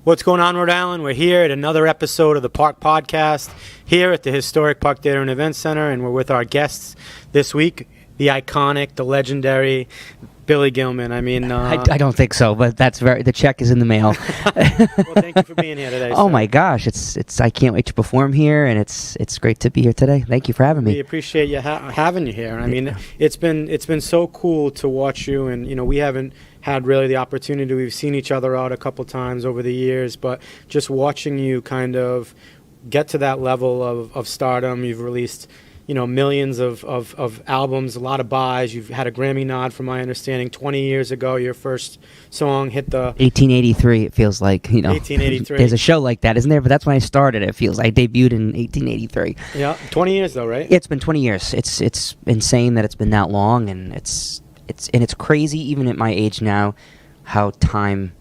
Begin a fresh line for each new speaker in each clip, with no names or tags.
What's going on, Rhode Island? We're here at another episode of the Park Podcast here at the historic Park Theater and Event Center, and we're with our guests this week, the iconic, the legendary Billy Gilman. I mean,
I don't think so, but the check is in the mail.
Well, thank you for being here today.
Oh
sir.
my gosh, it's I can't wait to perform here, and it's great to be here today. Thank you for having me.
We appreciate you having you here. I mean, it's been so cool to watch you, and we haven't had really the opportunity. We've seen each other out a couple times over the years, but just watching you kind of get to that level of stardom. You've released millions of albums, a lot of buys. You've had a Grammy nod, from my understanding. 20 years ago, your first song hit the
1883. It feels like
1883.
There's a show like that, isn't there? But that's when I started. It feels I debuted in 1883.
Yeah, 20 years though, right?
It's been 20 years. It's insane that it's been that long, and it's crazy even at my age now how time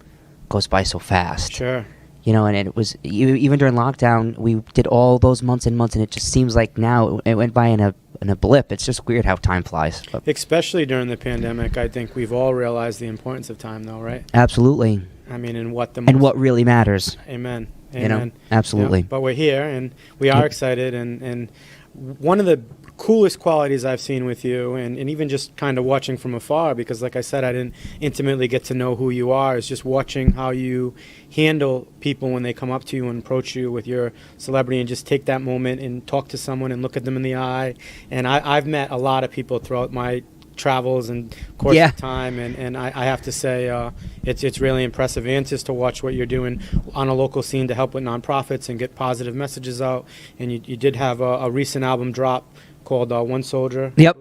goes by so fast.
Sure.
And it was even during lockdown, we did all those months and months, and it just seems like now it went by in a blip. It's just weird how time flies.
Especially during the pandemic, I think we've all realized the importance of time, though, right?
Absolutely.
I mean, and what
really matters.
Amen. Amen.
Absolutely.
But we're here, and we are excited, and one of the coolest qualities I've seen with you, and even just kind of watching from afar, because like I said, I didn't intimately get to know who you are, is just watching how you handle people when they come up to you and approach you with your celebrity, and just take that moment and talk to someone and look at them in the eye. And I've met a lot of people throughout my travels and course of time, and I have to say it's really impressive, and just to watch what you're doing on a local scene to help with nonprofits and get positive messages out. And you did have a recent album drop called One Soldier.
Yep.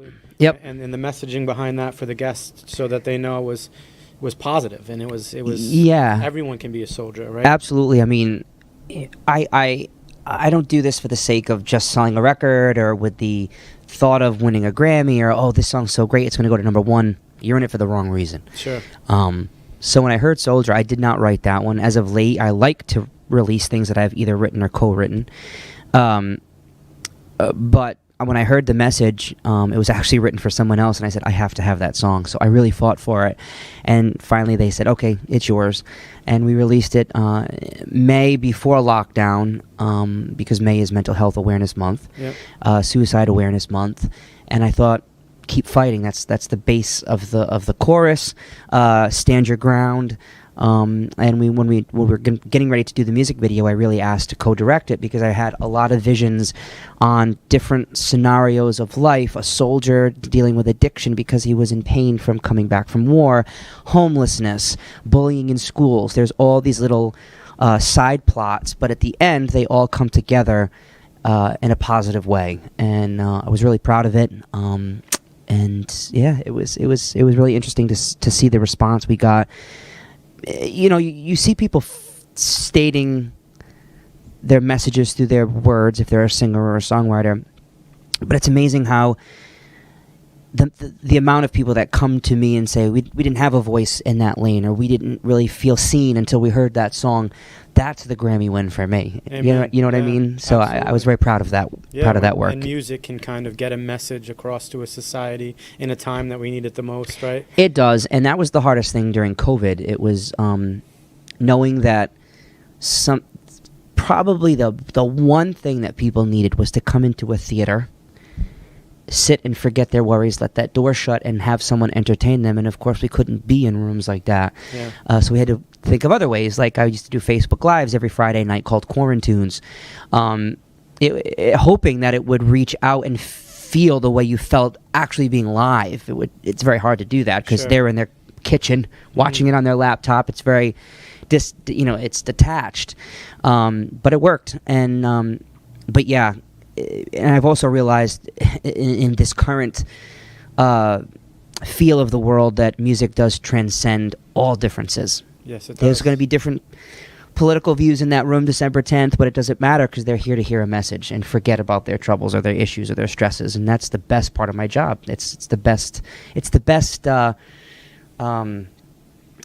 And the messaging behind that for the guests, so that they know was positive, and it was everyone can be a soldier, right?
Absolutely. I mean, I don't do this for the sake of just selling a record or with the thought of winning a Grammy or this song's so great it's going to go to number one. You're in it for the wrong reason.
Sure.
So when I heard Soldier, I did not write that one. As of late, I like to release things that I've either written or co-written. But when I heard the message, it was actually written for someone else, and I said, I have to have that song. So I really fought for it. And finally they said, okay, it's yours. And we released it May before lockdown, because May is Mental Health Awareness Month, Suicide Awareness Month. And I thought, keep fighting. That's the base of the chorus. Stand your ground. And when we were getting ready to do the music video, I really asked to co-direct it, because I had a lot of visions on different scenarios of life. A soldier dealing with addiction because he was in pain from coming back from war, homelessness, bullying in schools. There's all these little side plots, but at the end they all come together in a positive way, and I was really proud of it. And yeah, it was really interesting to see the response we got. You see people stating their messages through their words if they're a singer or a songwriter, but it's amazing how the amount of people that come to me and say, we didn't have a voice in that lane, or we didn't really feel seen until we heard that song. That's the Grammy win for me.
Amen.
You know what I mean? So I was very proud of that. Proud of that work.
And music can kind of get a message across to a society in a time that we need it the most, right?
It does, and that was the hardest thing during COVID. It was knowing that probably the one thing that people needed was to come into a theater, sit and forget their worries, let that door shut, and have someone entertain them. And of course we couldn't be in rooms like that. So we had to think of other ways. Like I used to do Facebook Lives every Friday night called Quarantunes, hoping that it would reach out and feel the way you felt actually being live. It's very hard to do that because they're in their kitchen watching it on their laptop. It's very it's detached, but it worked. And but yeah, and I've also realized in this current feel of the world that music does transcend all differences.
Yes, it does.
There's going to be different political views in that room December 10th, but it doesn't matter because they're here to hear a message and forget about their troubles or their issues or their stresses, and that's the best part of my job. It's the best. It's the best.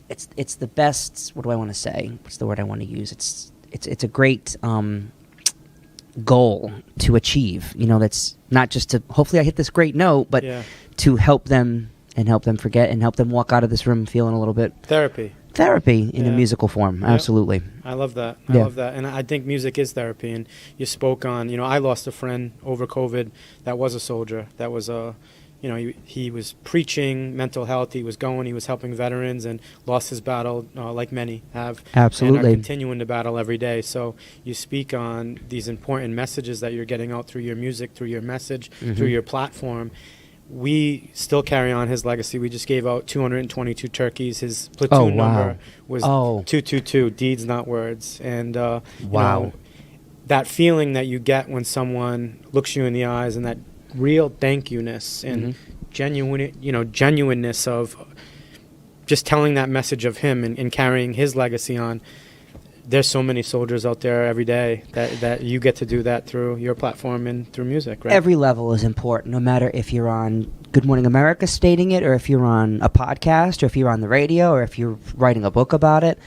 It's the best. What do I want to say? What's the word I want to use? It's a great goal to achieve. That's not just to hopefully I hit this great note, but to help them and help them forget and help them walk out of this room feeling a little bit
therapy.
therapy in a musical form.
Yep.
Absolutely.
I love that. I
Yeah.
love that. And I think music is therapy. And you spoke on, I lost a friend over COVID that was a soldier. That was he was preaching mental health. He was helping veterans and lost his battle, like many have.
Absolutely.
And are continuing to battle every day. So you speak on these important messages that you're getting out through your music, through your message, through your platform. We still carry on his legacy. We just gave out 222 turkeys. His platoon number was 222, deeds, not words. And that feeling that you get when someone looks you in the eyes, and that real thank you-ness and genuineness of just telling that message of him and carrying his legacy on. There's so many soldiers out there every day that you get to do that through your platform and through music, right?
Every level is important, no matter if you're on Good Morning America stating it, or if you're on a podcast, or if you're on the radio, or if you're writing a book about it.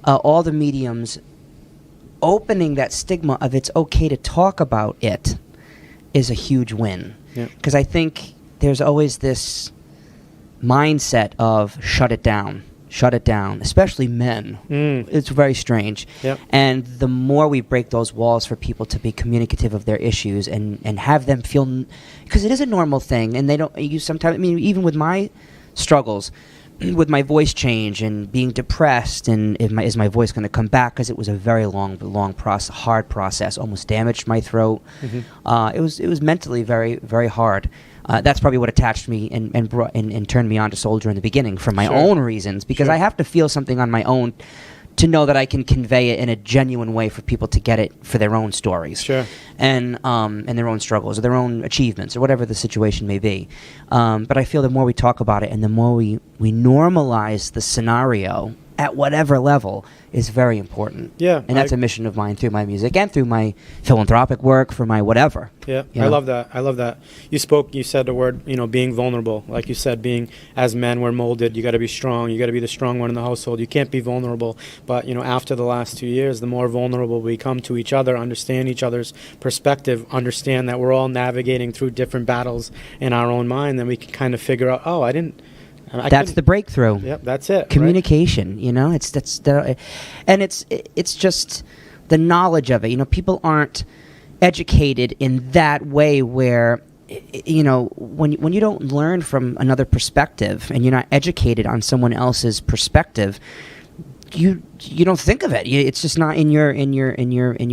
All the mediums opening that stigma of it's okay to talk about it is a huge win. Because I think there's always this mindset of shut it down, especially men. It's very strange. And the more we break those walls for people to be communicative of their issues and have them feel, because it is a normal thing, and they don't, even with my struggles, with my voice change and being depressed, and is my voice going to come back, because it was a very long process, hard process, almost damaged my throat. It was mentally very, very hard. That's probably what attached me and turned me on to Soldier in the beginning, for my own reasons, because I have to feel something on my own to know that I can convey it in a genuine way for people to get it for their own stories, and their own struggles or their own achievements or whatever the situation may be. But I feel the more we talk about it and the more we normalize the scenario at whatever level is very important. And that's a mission of mine through my music and through my philanthropic work, for my whatever.
I love that. You said the word, being vulnerable. Like you said, being, as men, we're molded. You got to be strong. You got to be the strong one in the household. You can't be vulnerable. But, after the last 2 years, the more vulnerable we come to each other, understand each other's perspective, understand that we're all navigating through different battles in our own mind, then we can kind of figure out, that's the
breakthrough.
That's it.
Communication, right? It's just the knowledge of it. People aren't educated in that way, where when you don't learn from another perspective and you're not educated on someone else's perspective, you don't think of it. It's just not in your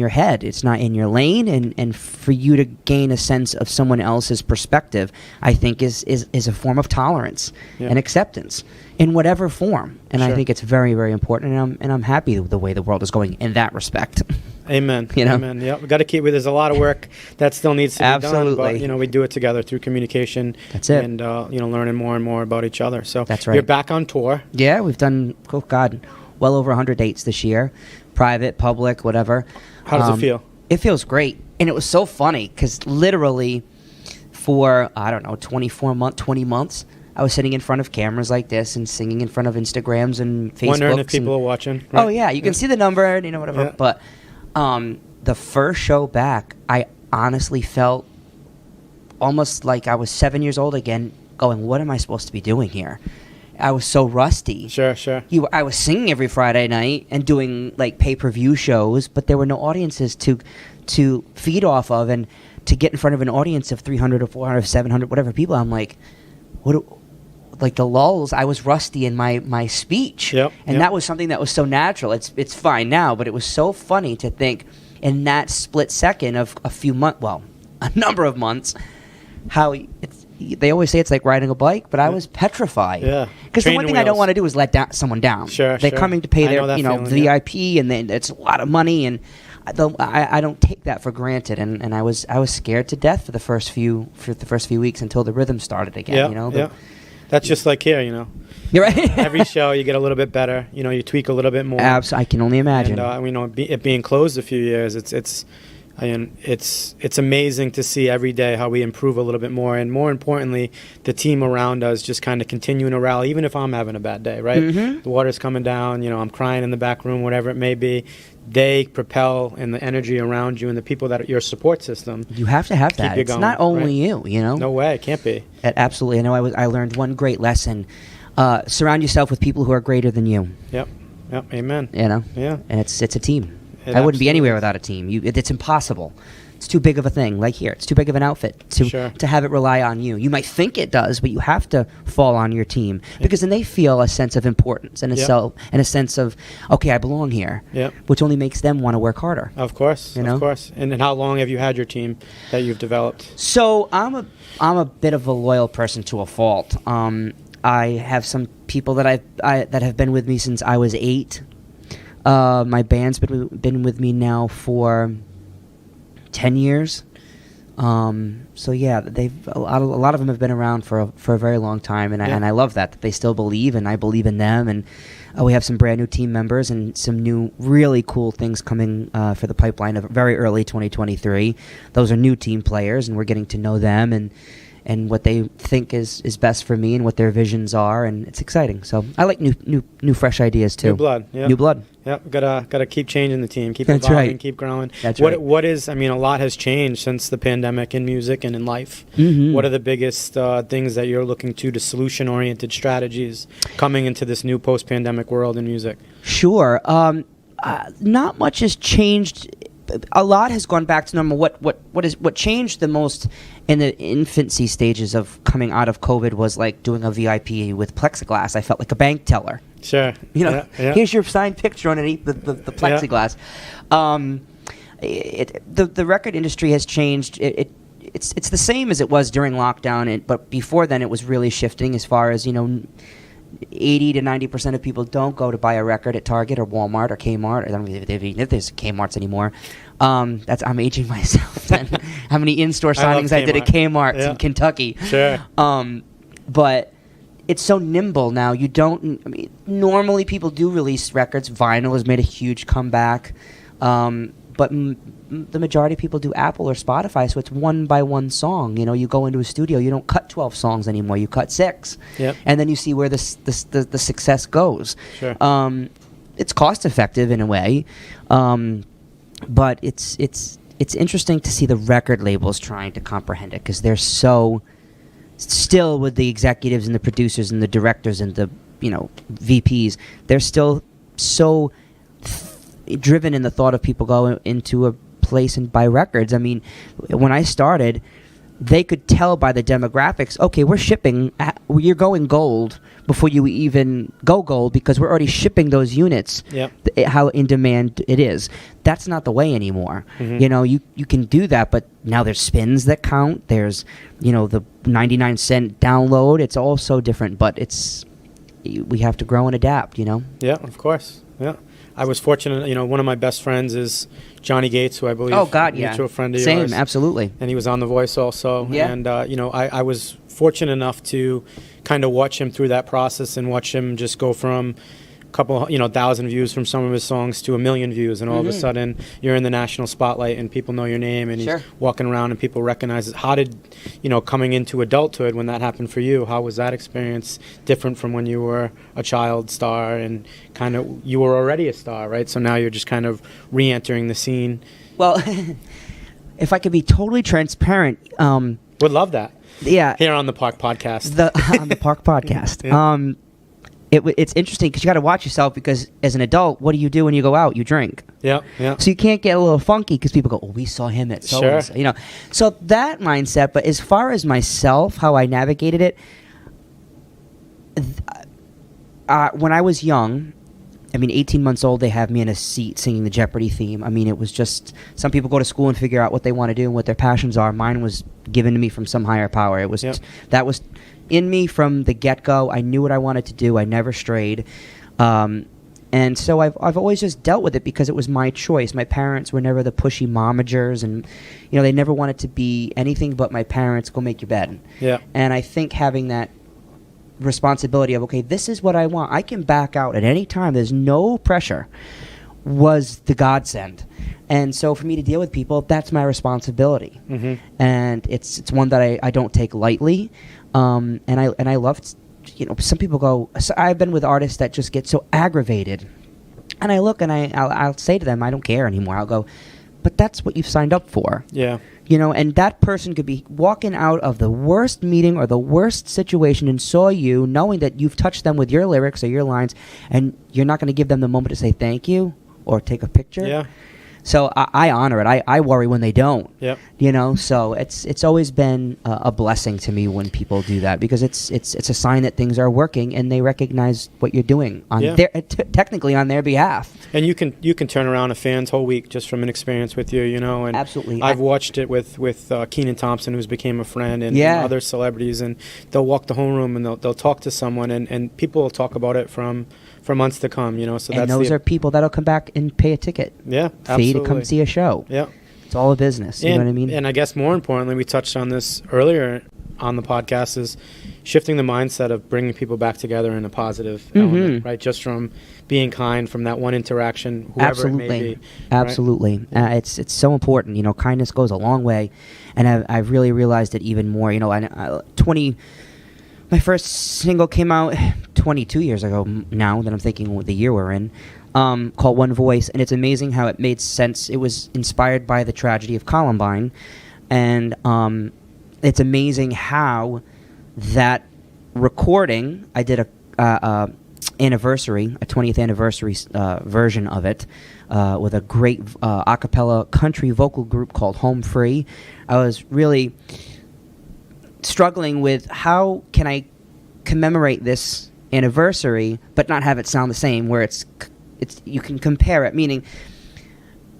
head. It's not in your lane, and for you to gain a sense of someone else's perspective, I think is a form of tolerance and acceptance in whatever form. And I think it's very, very important. And I'm happy with the way the world is going in that respect.
Amen. Amen. Yeah, we got to keep. There's a lot of work that still needs to be done. But we do it together through communication.
That's it.
And learning more and more about each other. So
that's right.
You're back on tour.
Yeah, we've done. Oh God. Well over 100 dates this year, private, public, whatever.
How does it feel?
It feels great. And it was so funny because literally for, 20 months, I was sitting in front of cameras like this and singing in front of Instagrams and Facebooks.
Wondering if people are watching. Right?
Oh, yeah. You can see the number, whatever. Yeah. But the first show back, I honestly felt almost like I was 7 years old again, going, what am I supposed to be doing here? I was so rusty.
Sure.
I was singing every Friday night and doing like pay-per-view shows, but there were no audiences to feed off of, and to get in front of an audience of 300 or 400 or 700, whatever people. I'm like, like the lulls. I was rusty in my speech, that was something that was so natural. It's fine now, but it was so funny to think in that split second of a number of months, how they always say it's like riding a bike, but I was petrified.
Yeah.
Because the one thing I don't want to do is let someone down.
Sure.
They're coming to pay their, VIP, and then it's a lot of money, and I don't take that for granted. And I was scared to death for the first few weeks until the rhythm started again.
That's just like here,
You're right.
Every show you get a little bit better. You tweak a little bit more.
I can only imagine.
And it being closed a few years, it's amazing to see every day how we improve a little bit more, and more importantly, the team around us just kind of continuing to rally, even if I'm having a bad day, right? The water's coming down, I'm crying in the back room, whatever it may be. They propel, and the energy around you and the people that are your support system.
You have to have that. It's not only you,
No way, it can't be.
Absolutely. I know I learned one great lesson surround yourself with people who are greater than you.
Yep. Amen.
You know.
Yeah.
And it's a team.
It
I wouldn't be
absolutely
anywhere
is.
without a team. It's impossible. It's too big of a thing. Like here, it's too big of an outfit to have it rely on you. You might think it does, but you have to fall on your team because then they feel a sense of importance and a sense of, okay, I belong here.
Yep.
Which only makes them want to work harder.
Of course.
You know?
Of course. And how long have you had your team that you've developed?
So I'm a bit of a loyal person to a fault. I have some people that that have been with me since I was 8. My band's been with me now for 10 years. So yeah, a lot of them have been around for a very long time, and I love that they still believe, and I believe in them. And we have some brand new team members and some new really cool things coming for the pipeline of very early 2023. Those are new team players, and we're getting to know them and what they think is best for me and what their visions are, and it's exciting. So I like new fresh ideas too.
New blood. Yeah.
New blood.
Yep, gotta keep changing the team, keep
That's
evolving,
right.
keep growing.
That's
what
right.
What is? I mean, a lot has changed since the pandemic in music and in life.
Mm-hmm.
What are the biggest things that you're looking to solution-oriented strategies coming into this new post-pandemic world in music?
Sure. Not much has changed. A lot has gone back to normal. What changed the most in the infancy stages of coming out of COVID was like doing a VIP with plexiglass. I felt like a bank teller.
Sure.
You know, here's your signed picture underneath the plexiglass. The record industry has changed. It's the same as it was during lockdown, but before then it was really shifting as far as, 80 to 90% of people don't go to buy a record at Target or Walmart or Kmart. I don't know if there's Kmart's anymore. I'm aging myself. Then how many in-store signings I did at Kmart's in Kentucky.
Sure.
But it's so nimble now. Normally people do release records. Vinyl has made a huge comeback. But the majority of people do Apple or Spotify, so it's one by one song. You go into a studio, you don't cut 12 songs anymore. You cut 6. Yep. And then you see where the success goes.
Sure.
It's cost effective in a way, but it's interesting to see the record labels trying to comprehend it because they're so still with the executives and the producers and the directors and the VPs. They're still so driven in the thought of people going into a place and buy records. I mean, when I started, they could tell by the demographics, okay, we're shipping, you're going gold before you even go gold because we're already shipping those units. Yep. How in demand it is. That's not the way anymore. Mm-hmm. You can do that, but now there's spins that count. There's, the 99-cent download. It's all so different, but we have to grow and adapt, Yeah,
of course. Yeah. I was fortunate, one of my best friends is Johnny Gates, who I believe mutual friend of yours.
Same, absolutely.
And he was on The Voice also.
Yeah.
And, I was fortunate enough to kind of watch him through that process and watch him just go from a couple, 1,000 views from some of his songs to 1 million views. And all of a sudden, you're in the national spotlight and people know your name and he's walking around and people recognize it. How did, coming into adulthood, when that happened for you, how was that experience different from when you were a child star and kind of, you were already a star, right? So now you're just kind of re-entering the scene.
Well, if I could be totally transparent.
Would love that.
Yeah.
Here on the Park Podcast.
On the Park Podcast. Yeah. It's interesting because you got to watch yourself because as an adult, what do you do when you go out? You drink. Yeah. So you can't get a little funky because people go, "Oh, we saw him at so." So that mindset. But as far as myself, how I navigated it, when I was young, 18 months old, they have me in a seat singing the Jeopardy theme. It was just some people go to school and figure out what they want to do and what their passions are. Mine was given to me from some higher power. It was that was in me from the get-go. I knew what I wanted to do. I never strayed. And so I've always just dealt with it because it was my choice. My parents were never the pushy momagers, and they never wanted to be anything but my parents, go make your bed. Yeah. And I think having that responsibility of, okay, this is what I want, I can back out at any time, there's no pressure, was the godsend. And so for me to deal with people, that's my responsibility. Mm-hmm. And it's one that I don't take lightly. And I love, some people go, I've been with artists that just get so aggravated. And I look and I'll say to them, I don't care anymore. I'll go, but that's what you've signed up for. Yeah. You know, and that person could be walking out of the worst meeting or the worst situation and saw you, knowing that you've touched them with your lyrics or your lines, and you're not going to give them the moment to say thank you or take a picture.
Yeah.
So I honor it. I worry when they don't.
Yep.
You know, so it's always been a blessing to me when people do that, because it's a sign that things are working and they recognize what you're doing on their technically on their behalf.
And you can turn around a fan's whole week just from an experience with you, you know. And
Absolutely.
I've watched it with Kenan Thompson, who's became a friend, and other celebrities, and they'll walk the homeroom and they'll talk to someone, and people will talk about it for months to come, you know. So
and those are people that'll come back and pay a ticket.
Yeah,
fee to come see a show.
Yeah.
It's all a business, you know what I mean?
And I guess more importantly, we touched on this earlier on the podcast, is shifting the mindset of bringing people back together in a positive element, right? Just from being kind, from that one interaction, whoever it may be.
Absolutely.
Right?
It's so important. You know, kindness goes a long way. And I've really realized it even more. You know, my first single came out 22 years ago now that I'm thinking the year we're in, called One Voice, and it's amazing how it made sense. It was inspired by the tragedy of Columbine, and it's amazing how that recording, I did a 20th anniversary version of it with a great a cappella country vocal group called Home Free. I was really struggling with how can I commemorate this anniversary but not have it sound the same, where it's you can compare it, meaning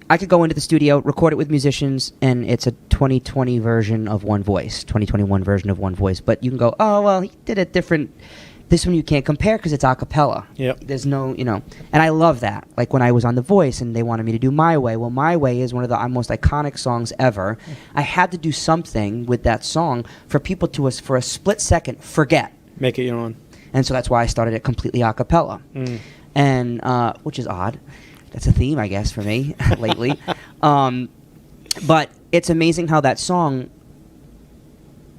I could go into the studio, record it with musicians, and it's a 2020 version of One Voice, 2021 version of One Voice, but you can go, oh well, he did it different. This one you can't compare because it's a cappella.
Yep.
There's no, you know, and I love that. Like when I was on The Voice and they wanted me to do My Way. Well, My Way is one of the most iconic songs ever. I had to do something with that song for people to, for a split second, forget.
Make it your own.
And so that's why I started it completely a cappella. And, which is odd. That's a theme, I guess, for me lately. But it's amazing how that song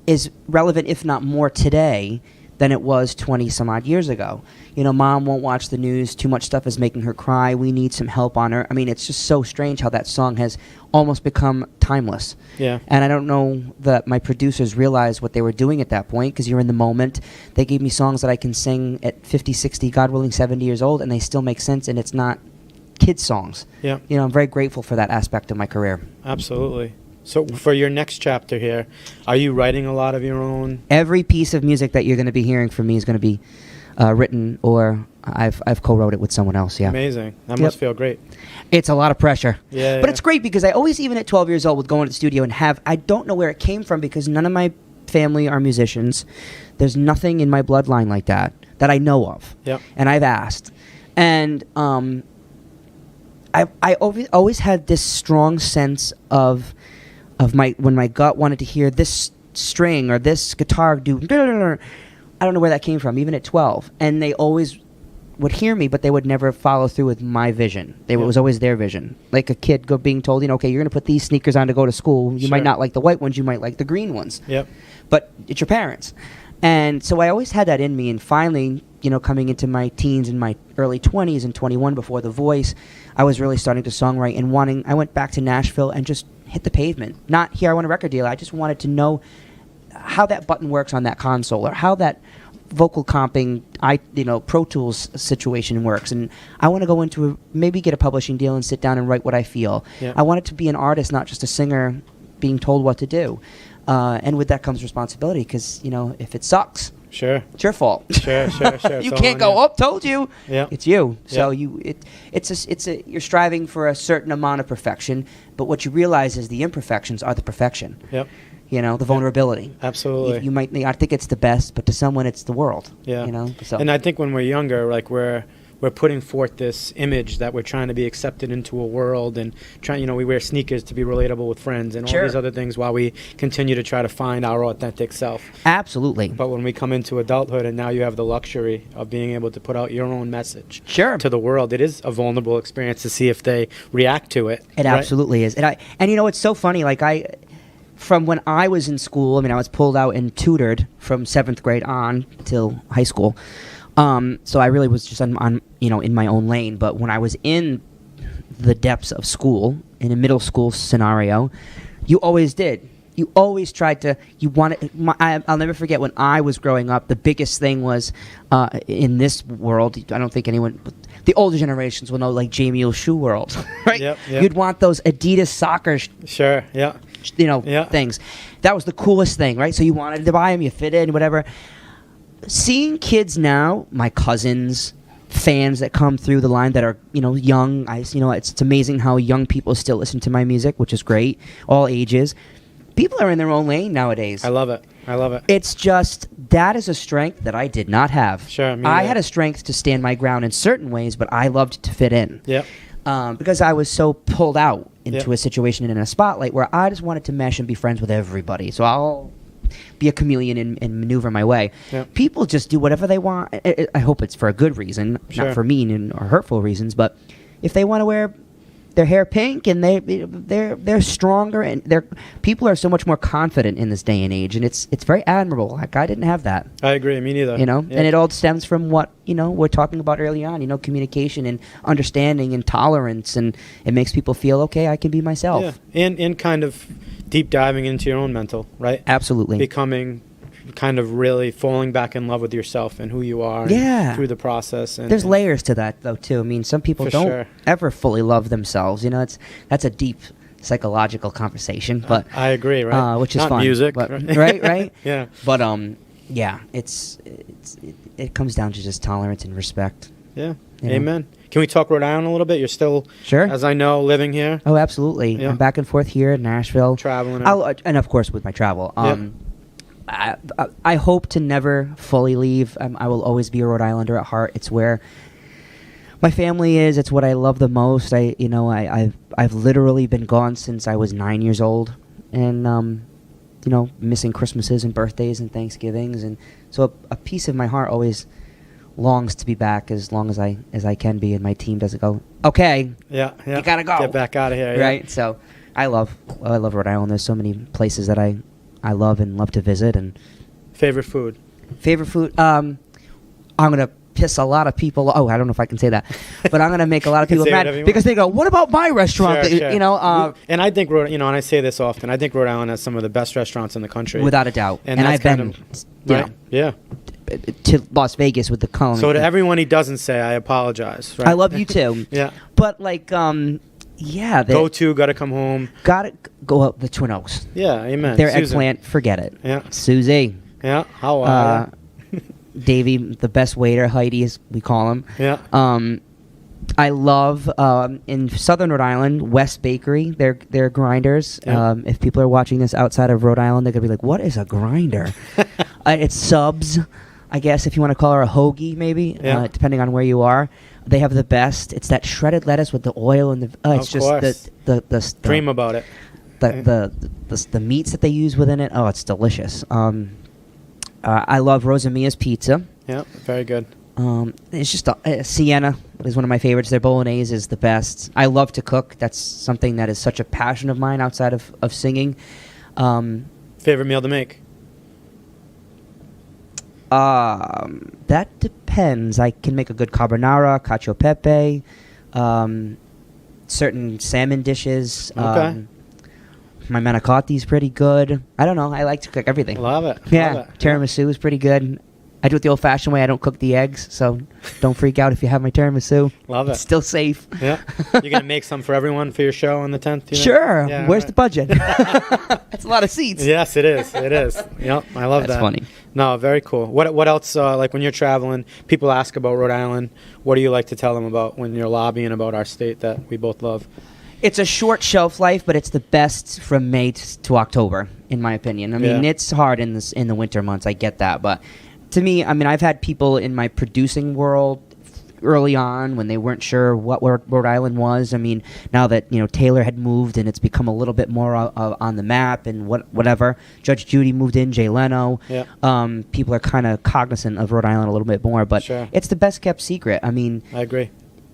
is relevant, if not more today, than it was 20 some odd years ago. You know, mom won't watch the news. Too much stuff is making her cry. We need some help on her. I mean, it's just so strange how that song has almost become timeless.
Yeah.
And I don't know that my producers realized what they were doing at that point, because you're in the moment. They gave me songs that I can sing at 50, 60, God willing, 70 years old, and they still make sense, and it's not kids' songs.
Yeah.
You know, I'm very grateful for that aspect of my career.
Absolutely. So for your next chapter here, are you writing a lot of your own?
Every piece of music that you're going to be hearing from me is going to be written, or I've co-wrote it with someone else. Yeah.
Amazing. That must feel great.
It's a lot of pressure.
Yeah.
But it's great because I always, even at 12 years old, would go into the studio and I don't know where it came from, because none of my family are musicians. There's nothing in my bloodline like that I know of.
Yep.
And I've asked. And I always had this strong sense of when my gut wanted to hear this string or this guitar do, I don't know where that came from, even at 12. And they always would hear me, but they would never follow through with my vision. It was always their vision. Like a kid being told, you know, okay, you're going to put these sneakers on to go to school. You might not like the white ones, you might like the green ones.
Yep.
But it's your parents. And so I always had that in me, and finally, you know, coming into my teens and my early 20s and 21 before The Voice, I was really starting to songwrite and I went back to Nashville and just hit the pavement. Not here, I want a record deal. I just wanted to know how that button works on that console, or how that vocal comping, Pro Tools situation works. And I want to go into maybe get a publishing deal and sit down and write what I feel.
Yeah.
I want it to be an artist, not just a singer being told what to do. And with that comes responsibility, because, you know, if it sucks,
sure,
it's your fault.
Sure.
You can't go, told you.
Yeah.
It's you. So
Yeah.
you're striving for a certain amount of perfection, but what you realize is the imperfections are the perfection.
Yep.
You know, the vulnerability.
Absolutely.
You might not think it's the best, but to someone it's the world.
Yeah.
You know. So.
And I think when we're younger, like we're putting forth this image that we're trying to be accepted into a world, and we wear sneakers to be relatable with friends and all these other things, while we continue to try to find our authentic self.
Absolutely.
But when we come into adulthood and now you have the luxury of being able to put out your own message
to
the world, it is a vulnerable experience to see if they react to it.
It absolutely is. And you know, it's so funny, like from when I was in school, I mean, I was pulled out and tutored from 7th grade on till high school. So I really was just on in my own lane. But when I was in the depths of school, in a middle school scenario, You always did. You always tried to. You wanted. I'll never forget when I was growing up. The biggest thing was in this world. I don't think anyone. The older generations will know, like Jamie Earl Shoe World, right?
Yep.
You'd want those Adidas soccer.
Sure. Yeah.
Things. That was the coolest thing, right? So you wanted to buy them. You fit in, whatever. Seeing kids now, my cousins, fans that come through the line that are young. It's amazing how young people still listen to my music, which is great. All ages. People are in their own lane nowadays.
I love it.
It's just, that is a strength that I did not have.
Sure.
I had a strength to stand my ground in certain ways, but I loved to fit in.
Yep.
Because I was so pulled out into a situation and in a spotlight where I just wanted to mesh and be friends with everybody. So I'll be a chameleon and maneuver my way. Yep. People just do whatever they want. I hope it's for a good reason, not for mean or hurtful reasons. But if they want to wear their hair pink and they're stronger and people are so much more confident in this day and age, and it's very admirable. Like, I didn't have that.
I agree. Me neither.
And it all stems from what we're talking about early on. Communication and understanding and tolerance, and it makes people feel okay. I can be myself.
Yeah, and kind of deep diving into your own mental, right?
Absolutely.
Becoming kind of really falling back in love with yourself and who you are through the process. And
there's layers to that, though, too. I mean, some people don't ever fully love themselves. That's a deep psychological conversation. But
I agree, right?
Which is
not
fun.
Music,
but, right?
Yeah.
But it comes down to just tolerance and respect.
Yeah. Amen. Can we talk Rhode Island a little bit? You're still, as I know, living here.
Oh, absolutely. Yeah. I'm back and forth here in Nashville,
traveling,
and of course with my travel. I hope to never fully leave. I will always be a Rhode Islander at heart. It's where my family is. It's what I love the most. I've literally been gone since I was 9 years old, and missing Christmases and birthdays and Thanksgivings, and so a piece of my heart always longs to be back as long as I can be. And my team doesn't go, okay,
you
gotta go,
get back out of here,
right? So I love Rhode Island. There's so many places that I love and love to visit. And
favorite food.
I'm gonna piss a lot of people. Oh, I don't know if I can say that, but I'm gonna make a lot of people mad because they go, "What about my restaurant?"
Sure.
And
I think and I say this often. I think Rhode Island has some of the best restaurants in the country,
without a doubt. And I've been, to Las Vegas with the Cone.
So to everyone he doesn't say, I apologize. Right?
I love you too.
Yeah,
but
gotta come home.
Gotta go up the Twin Oaks.
Yeah, amen.
Their eggplant, forget it.
Yeah.
Susie.
Yeah, how are you?
Davey, the best waiter, Heidi, as we call him.
Yeah.
I love in Southern Rhode Island, West Bakery. They're grinders.
Yeah.
If people are watching this outside of Rhode Island, they're gonna be like, "What is a grinder?" It's subs, I guess, if you want to call her a hoagie, maybe, depending on where you are. They have the best. It's that shredded lettuce with the oil and it's just the
dream about it.
The meats that they use within it. Oh, it's delicious. I love Rosamia's pizza.
Yeah, very good.
It's just Sienna is one of my favorites. Their bolognese is the best. I love to cook. That's something that is such a passion of mine outside of singing.
Favorite meal to make?
That depends. I can make a good carbonara, cacio e pepe, certain salmon dishes.
Okay.
My manicotti's pretty good. I don't know. I like to cook everything.
Love it.
Yeah.
Love it.
Tiramisu is pretty good. I do it the old-fashioned way. I don't cook the eggs, so don't freak out if you have my tiramisu.
Love it.
It's still safe.
Yeah. You're going to make some for everyone for your show on the 10th?
Sure.
Yeah,
where's the budget? That's a lot of seats.
Yes, it is. It is. Yep. I love that.
That's funny.
No, very cool. What else, like when you're traveling, people ask about Rhode Island. What do you like to tell them about when you're lobbying about our state that we both love?
It's a short shelf life, but it's the best from May to October, in my opinion. I mean, it's hard in the winter months. I get that, but to me, I mean, I've had people in my producing world early on when they weren't sure what Rhode Island was. I mean, now that Taylor had moved and it's become a little bit more on the map and whatever. Judge Judy moved in, Jay Leno.
Yeah.
People are kind of cognizant of Rhode Island a little bit more, but it's the best kept secret. I mean,
I agree.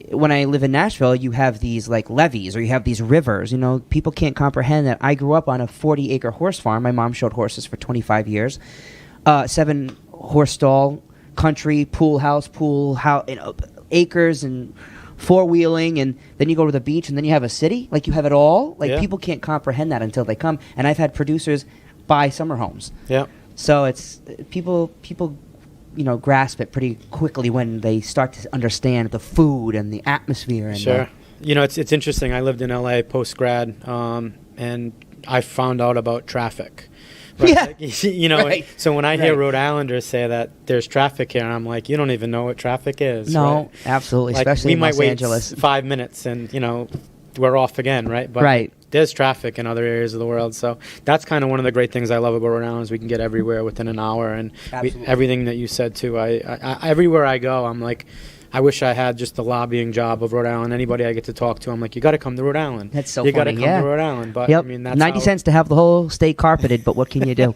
When I live in Nashville, you have these like levees or you have these rivers. People can't comprehend that I grew up on a 40-acre horse farm. My mom showed horses for 25 years. 7 horse stall, country, pool house, acres and four-wheeling, and then you go to the beach, and then you have a city. Like, you have it all. Like,
Yeah.
people can't comprehend that until they come. And I've had producers buy summer homes.
Yeah.
So it's people grasp it pretty quickly when they start to understand the food and the atmosphere. And
Sure. It's interesting. I lived in LA post-grad, and I found out about traffic.
Yeah.
Right. So when I hear
Right.
Rhode Islanders say that there's traffic here, I'm like, you don't even know what traffic is.
No,
right?
absolutely,
Like,
especially
we
in
might
Los
wait
Angeles.
5 minutes and, we're off again, right? But
Right.
there's traffic in other areas of the world. So that's kind of one of the great things I love about Rhode Island is we can get everywhere within an hour. And
Absolutely.
everything that you said, too. I everywhere I go, I'm like, I wish I had just the lobbying job of Rhode Island. Anybody I get to talk to, I'm like, you got to come to Rhode Island.
That's so
you
funny,
got to come
yeah.
to Rhode Island. But
Yep.
I mean, that's
90 cents to have the whole state carpeted, but what can you do?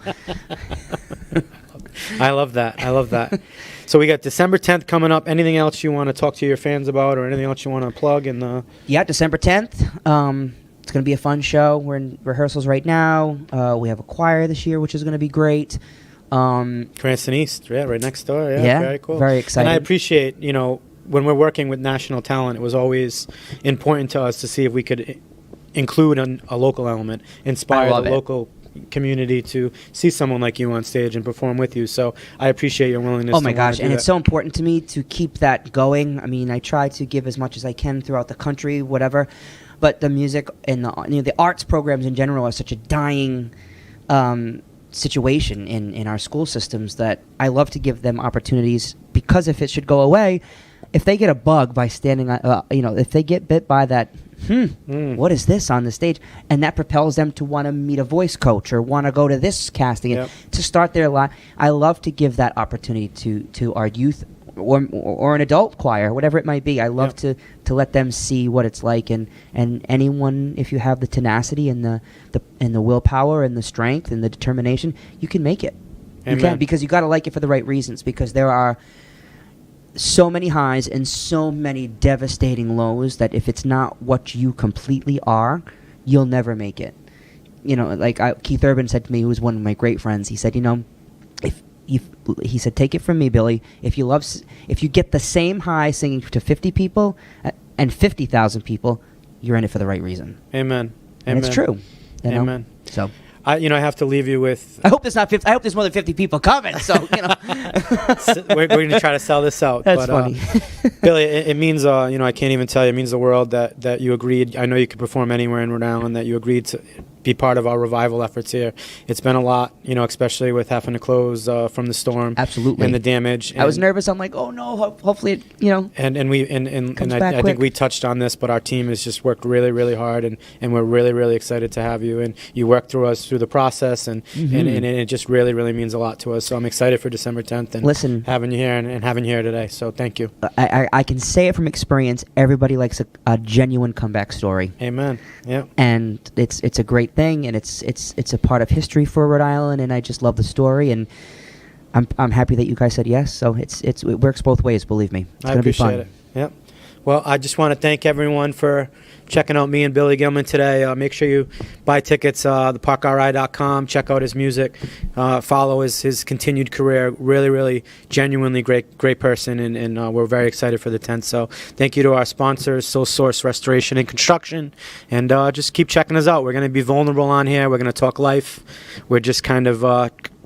I love that. So we got December 10th coming up. Anything else you want to talk to your fans about, or anything else you want to plug?
Yeah, December 10th. It's going to be a fun show. We're in rehearsals right now. We have a choir this year, which is going to be great.
Cranston East, yeah, right next door. Yeah,
Yeah,
very cool.
very exciting.
And I appreciate, when we're working with national talent, it was always important to us to see if we could include a local element, inspire
love
the
it.
local community to see someone like you on stage and perform with you. So I appreciate your willingness.
Oh my
to wanna
gosh,
do
and
that.
it's so important to me to keep that going. I mean, I try to give as much as I can throughout the country, whatever. But the music and the arts programs in general are such a dying situation in our school systems that I love to give them opportunities, because if it should go away, if they get a bug by standing on, if they get bit by that, what is this on the stage? And that propels them to want to meet a voice coach or want to go to this casting
Yep.
and to start their life. I love to give that opportunity to our youth or an adult choir, whatever it might be. I love to let them see what it's like, and anyone, if you have the tenacity and the willpower and the strength and the determination, you can make it.
Amen.
You can, because you got to like it for the right reasons, because there are so many highs and so many devastating lows that if it's not what you completely are, you'll never make it. Keith Urban said to me, who was one of my great friends, he said, he said, take it from me, Billy, if you get the same high singing to 50 people and 50,000 people, you're in it for the right reason.
Amen.
And it's true.
Amen.
So
I have to leave you with.
I hope there's not 50. I hope there's more than 50 people coming. So
we're going to try to sell this out.
That's funny.
Billy, it means I can't even tell you. It means the world that you agreed. I know you could perform anywhere in Rhode Island. That you agreed to be part of our revival efforts here. It's been a lot, especially with having to close from the storm.
Absolutely.
And the damage.
I was nervous. I'm like, oh no, hopefully it,
And I think we touched on this, but our team has just worked really, really hard, and we're really, really excited to have you. And you worked through us through the process, and it just really, really means a lot to us. So I'm excited for December 10th and having you here and having you here today. So thank you.
I can say it from experience. Everybody likes a genuine comeback story.
Amen. Yeah.
And it's a great thing, and it's a part of history for Rhode Island, and I just love the story, and I'm happy that you guys said yes. So it works both ways, believe me. It's going to be fun.
I appreciate it. Yep. Well, I just want to thank everyone for checking out me and Billy Gilman today. Make sure you buy tickets, theparkri.com. Check out his music. Follow his continued career. Really, really, genuinely great person, and we're very excited for the 10th. So thank you to our sponsors, Soul Source Restoration and Construction, and just keep checking us out. We're going to be vulnerable on here. We're going to talk life. We're just kind of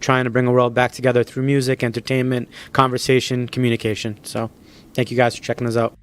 trying to bring a world back together through music, entertainment, conversation, communication. So thank you guys for checking us out.